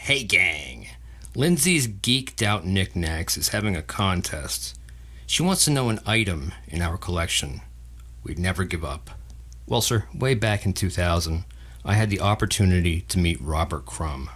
Hey gang, Lyndsay's Geeked Out Knacks is having a contest. She wants to know an item in our collection. We'd never give up. Well sir, way back in 2000, I had the opportunity to meet Robert Crumb.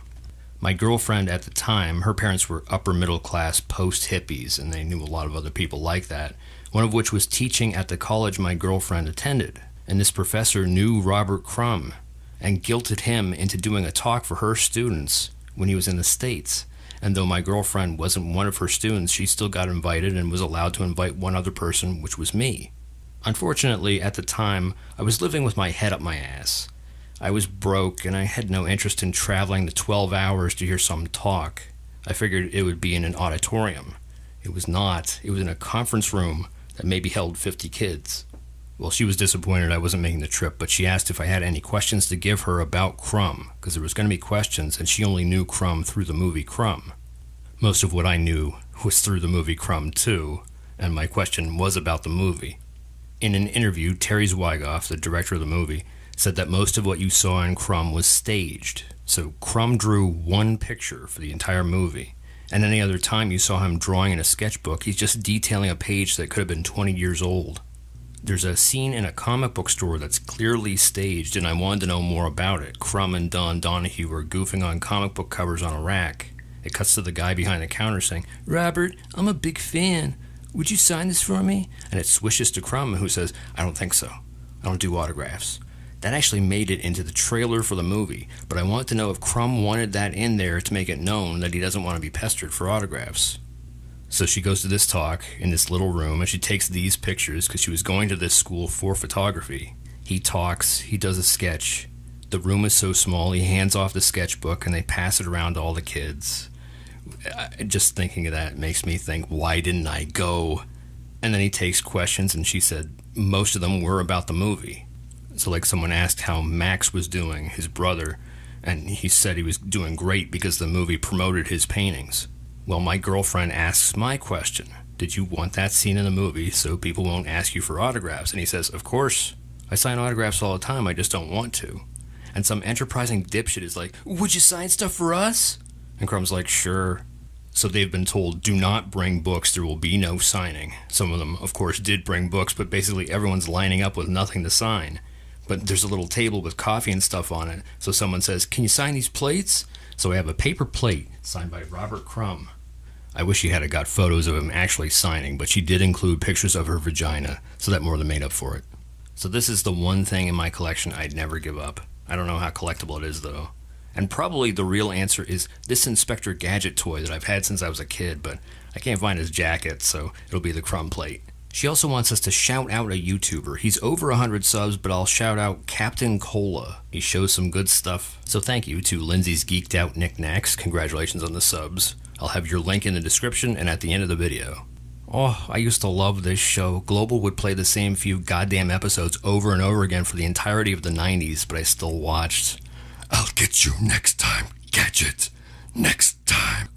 My girlfriend at the time, her parents were upper middle class post-hippies and they knew a lot of other people like that, one of which was teaching at the college my girlfriend attended. And this professor knew Robert Crumb and guilted him into doing a talk for her students when he was in the States. And though my girlfriend wasn't one of her students, she still got invited and was allowed to invite one other person, which was me. Unfortunately, at the time, I was living with my head up my ass. I was broke and I had no interest in traveling the 12 hours to hear some talk. I figured it would be in an auditorium. It was not. It was in a conference room that maybe held 50 kids. Well, she was disappointed I wasn't making the trip, but she asked if I had any questions to give her about Crumb, because there was going to be questions, and she only knew Crumb through the movie Crumb. Most of what I knew was through the movie Crumb, too, and my question was about the movie. In an interview, Terry Zwigoff, the director of the movie, said that most of what you saw in Crumb was staged, so Crumb drew one picture for the entire movie, and any other time you saw him drawing in a sketchbook, he's just detailing a page that could have been 20 years old. There's a scene in a comic book store that's clearly staged, and I wanted to know more about it. Crumb and Don Donahue were goofing on comic book covers on a rack. It cuts to the guy behind the counter saying, "Robert, I'm a big fan. Would you sign this for me?" And it swishes to Crumb, who says, "I don't think so. I don't do autographs." That actually made it into the trailer for the movie, but I wanted to know if Crumb wanted that in there to make it known that he doesn't want to be pestered for autographs. So she goes to this talk in this little room, and she takes these pictures because she was going to this school for photography. He talks, he does a sketch. The room is so small, he hands off the sketchbook, and they pass it around to all the kids. Just thinking of that makes me think, why didn't I go? And then he takes questions, and she said most of them were about the movie. So like someone asked how Max was doing, his brother, and he said he was doing great because the movie promoted his paintings. Well, my girlfriend asks my question, did you want that scene in the movie so people won't ask you for autographs? And he says, of course. I sign autographs all the time, I just don't want to. And some enterprising dipshit is like, would you sign stuff for us? And Crumb's like, sure. So they've been told, do not bring books, there will be no signing. Some of them, of course, did bring books, but basically everyone's lining up with nothing to sign. But there's a little table with coffee and stuff on it, so someone says, can you sign these plates? So I have a paper plate signed by Robert Crumb. I wish she had got photos of him actually signing, but she did include pictures of her vagina, so that more than made up for it. So this is the one thing in my collection I'd never give up. I don't know how collectible it is, though. And probably the real answer is this Inspector Gadget toy that I've had since I was a kid, but I can't find his jacket, so it'll be the Crumb plate. She also wants us to shout out a YouTuber. He's over 100 subs, but I'll shout out Captain Cola. He shows some good stuff. So thank you to Lyndsay's Geeked Out Knacks. Congratulations on the subs. I'll have your link in the description and at the end of the video. Oh, I used to love this show. Global would play the same few goddamn episodes over and over again for the entirety of the 90s, but I still watched. I'll get you next time, Gadget. Next time.